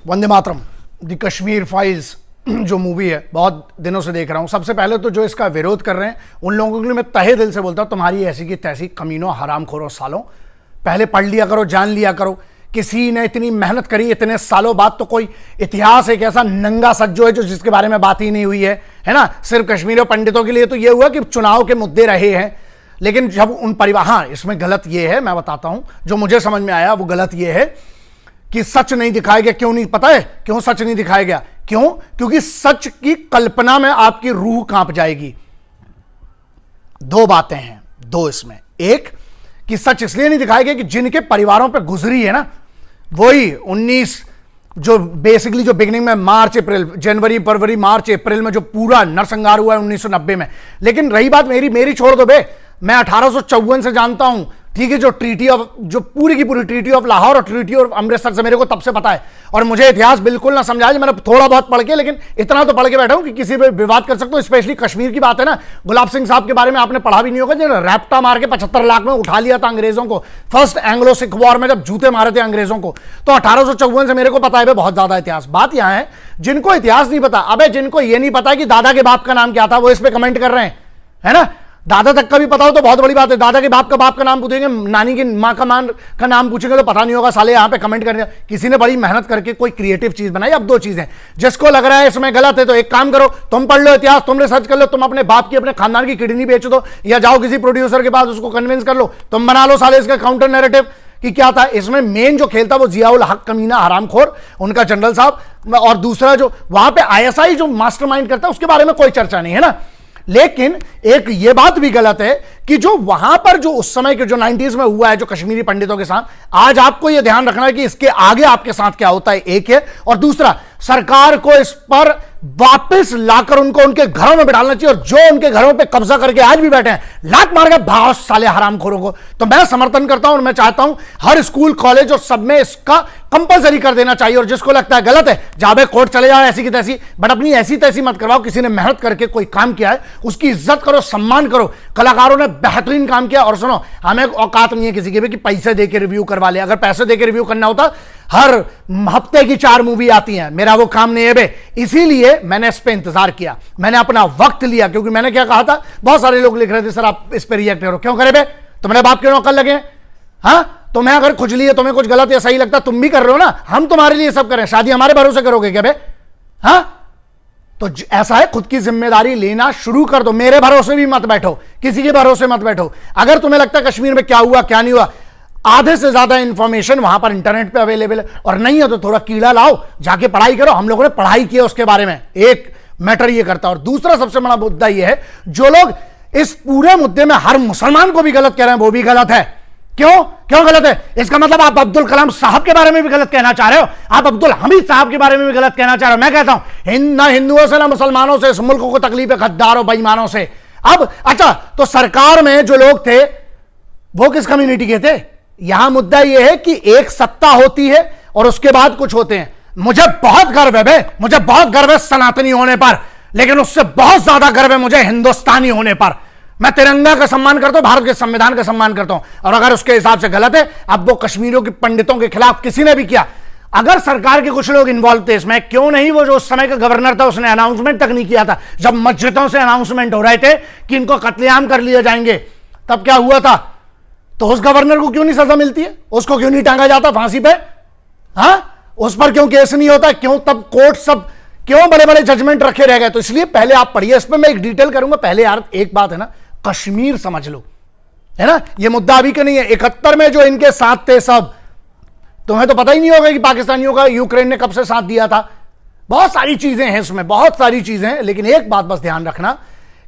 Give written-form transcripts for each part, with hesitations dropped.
Vande Mataram, the Kashmir files जो movie है बहुत दिनों से देख रहा हूं। सबसे पहले तो जो इसका विरोध कर रहे हैं उन लोगों के लिए मैं तहे दिल से बोलता हूं, तुम्हारी ऐसी की तैसी कमीनों हरामखोरों सालों, पहले पढ़ लिया करो, जान लिया करो। किसी ने इतनी मेहनत करी इतने सालों बाद, तो कोई इतिहास एक ऐसा नंगा सज्जो है जो जिसके बारे में बात ही नहीं हुई है ना। सिर्फ कश्मीरी पंडितों के लिए तो यह हुआ कि चुनाव के मुद्दे रहे हैं, लेकिन जब उन परिवार, हाँ इसमें गलत यह है, मैं बताता हूं जो मुझे समझ में आया वो गलत यह है कि सच नहीं दिखाया गया। क्यों नहीं पता है क्यों सच नहीं दिखाया गया? क्यों? क्योंकि सच की कल्पना में आपकी रूह कांप जाएगी। दो बातें हैं, दो इसमें। एक कि सच इसलिए नहीं दिखाया गया कि जिनके परिवारों पे गुजरी है ना, वही 19 जो बेसिकली जो बिगिनिंग में मार्च अप्रैल, जनवरी फरवरी मार्च अप्रैल में जो पूरा नरसंहार हुआ है 1990 में। लेकिन रही बात मेरी छोड़ दो बे, मैं 1854 से जानता हूं, ठीक है, जो ट्रीटी ऑफ, जो पूरी की पूरी ट्रीटी ऑफ लाहौर और ट्रीटी ऑफ अमृतसर से मेरे को तब से पता है। और मुझे इतिहास बिल्कुल ना समझाए, मैंने थोड़ा बहुत पढ़ के, लेकिन इतना तो पढ़ के बैठा हूं कि किसी पे विवाद कर सकता हूं। स्पेशली कश्मीर की बात है ना, गुलाब सिंह साहब के बारे में आपने पढ़ा भी नहीं होगा, जिन्होंने रैप्टा मार के 75 लाख में उठा लिया था अंग्रेजों को, फर्स्ट एंग्लो सिख वॉर में जब जूते मारे थे अंग्रेजों को। तो 1854 से मेरे को पता है बहुत ज्यादा इतिहास। बात यहां है जिनको इतिहास नहीं पता, अबे जिनको ये नहीं पता कि दादा के बाप का नाम क्या था, वो इस पे कमेंट कर रहे हैं, है ना। दादा तक का भी पता हो तो बहुत बड़ी बात है, दादा के बाप का नाम पूछेंगे, नानी की मां का नाम पूछेंगे तो पता नहीं होगा, साले यहां पे कमेंट करने। किसी ने बड़ी मेहनत करके कोई क्रिएटिव चीज बनाई। अब दो चीजें, जिसको लग रहा है इसमें गलत है तो एक काम करो, तुम पढ़ लो इतिहास, तुम रिसर्च कर लो, तुम अपने बाप की अपने खानदान की किडनी बेच दो, या जाओ किसी प्रोड्यूसर के पास उसको कन्विंस कर लो, तुम बना लो साले इसका काउंटर नैरेटिव कि क्या था इसमें। मेन जो खेल था वो जियाउल हक कमीना हरामखोर, उनका जनरल साहब, और दूसरा जो वहां पे आईएसआई जो मास्टरमाइंड करता है उसके बारे में कोई चर्चा नहीं है ना। लेकिन एक ये बात भी गलत है कि जो वहां पर जो उस समय के जो 90s में हुआ है जो कश्मीरी पंडितों के साथ, आज आपको यह ध्यान रखना है कि इसके आगे आपके साथ क्या होता है, एक है। और दूसरा, सरकार को इस पर वापस लाकर उनको उनके घरों में बिठाना चाहिए, और जो उनके घरों पे कब्जा करके आज भी बैठे हैं, लात मार के भाव साले हरामखोरों को, तो मैं समर्थन करता हूं और मैं चाहता हूं हर स्कूल कॉलेज और सब में इसका कंपलसरी कर देना चाहिए। और जिसको लगता है गलत है, जाबे कोर्ट चले जाओ ऐसी की तैसी, बट अपनी ऐसी तैसी मत करवाओ। किसी ने मेहनत करके कोई काम किया है उसकी इज्जत करो, सम्मान करो। कलाकारों ने बेहतरीन काम किया, और सुनो, हमें औकात नहीं है किसी के भी कि पैसे देके रिव्यू करवा ले। अगर पैसे देके रिव्यू करना होता, हर हफ्ते की 4 मूवी आती हैं, मेरा वो काम नहीं है बे। इसीलिए मैंने इस पे इंतजार किया, मैंने अपना वक्त लिया, क्योंकि मैंने क्या कहा था, बहुत सारे लोग लिख रहे थे सर आप इस पे रिएक्ट करो, क्यों करे बे, तुम्हारे बाप के नौकर लगे, हाँ तुम्हें अगर खुजली है, तुम्हें कुछ गलत या सही लगता तुम भी कर रहे हो ना, हम तुम्हारे लिए सब करें, शादी हमारे भरोसे करोगे क्या बे? हाँ तो ऐसा है, खुद की जिम्मेदारी लेना शुरू कर दो। मेरे भरोसे भी मत बैठो, किसी के भरोसे मत बैठो। अगर तुम्हें लगता है कश्मीर में क्या हुआ क्या नहीं हुआ, आधे से ज्यादा इंफॉर्मेशन वहां पर इंटरनेट पे अवेलेबल है, और नहीं है तो थोड़ा कीड़ा लाओ, जाके पढ़ाई करो। हम लोगों ने पढ़ाई की है उसके बारे में, एक मैटर ये करता है। और दूसरा सबसे बड़ा मुद्दा ये है, जो लोग इस पूरे मुद्दे में हर मुसलमान को भी गलत कह रहे हैं, वो भी गलत है। क्यों गलत है? इसका मतलब आप अब्दुल कलाम साहब के बारे में भी गलत कहना चाह रहे हो, आप अब्दुल हमीद साहब के बारे में भी गलत कहना चाह रहे हो। मैं कहता हूं ना हिंदुओं से ना मुसलमानों से इस मुल्क को तकलीफ है, गद्दारों बेईमानों से। अब अच्छा, तो सरकार में जो लोग थे वो किस कम्युनिटी के थे? यहां मुद्दा यह है कि एक सत्ता होती है और उसके बाद कुछ होते हैं। मुझे बहुत गर्व है बे, मुझे बहुत गर्व है सनातनी होने पर, लेकिन उससे बहुत ज्यादा गर्व है मुझे हिंदुस्तानी होने पर। मैं तिरंगा का सम्मान करता हूं, भारत के संविधान का सम्मान करता हूं, और अगर उसके हिसाब से गलत है, अब वो कश्मीरियों के पंडितों के खिलाफ किसी ने भी किया, अगर सरकार के कुछ लोग इन्वॉल्व थे इसमें, क्यों नहीं वो जो उस समय का गवर्नर था उसने अनाउंसमेंट तक नहीं किया था, जब मस्जिदों से अनाउंसमेंट हो रहे थे कि इनको कत्लेआम कर लिए जाएंगे, तब क्या हुआ था? तो उस गवर्नर को क्यों नहीं सजा मिलती है? उसको क्यों नहीं टांगा जाता फांसी पे? हाँ, उस पर क्यों केस नहीं होता? क्यों तब कोर्ट सब क्यों बड़े बड़े जजमेंट रखे रह गए? तो इसलिए पहले आप पढ़िए, इस पर मैं एक डिटेल करूंगा। पहले यार एक बात है ना, कश्मीर समझ लो, है ना, ये मुद्दा अभी का नहीं है। 71 में जो इनके साथ थे सब, तुम्हें तो पता ही नहीं होगा कि पाकिस्तानियों का यूक्रेन ने कब से साथ दिया था। बहुत सारी चीजें हैं इसमें, बहुत सारी चीजें हैं, लेकिन एक बात बस ध्यान रखना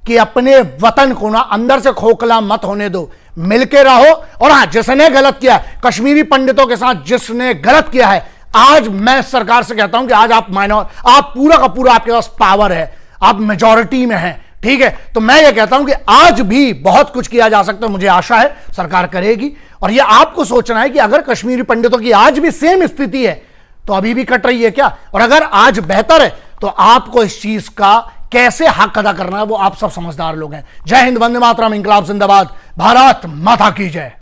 कि अपने वतन को ना अंदर से खोखला मत होने दो, मिलके रहो। और हां, जिसने गलत किया, कश्मीरी पंडितों के साथ जिसने गलत किया है, आज मैं सरकार से कहता हूं कि आज आप पूरा का पूरा आपके पास पावर है, आप मेजॉरिटी में हैं, ठीक है। तो मैं ये कहता हूं कि आज भी बहुत कुछ किया जा सकता है, मुझे आशा है सरकार करेगी। और ये आपको सोचना है कि अगर कश्मीरी पंडितों की आज भी सेम स्थिति है तो अभी भी कट रही है क्या, और अगर आज बेहतर है तो आपको इस चीज का कैसे हक अदा करना है वो आप सब समझदार लोग हैं। जय हिंद, वंदे मातरम, इंकलाब जिंदाबाद, भारत माता की जय।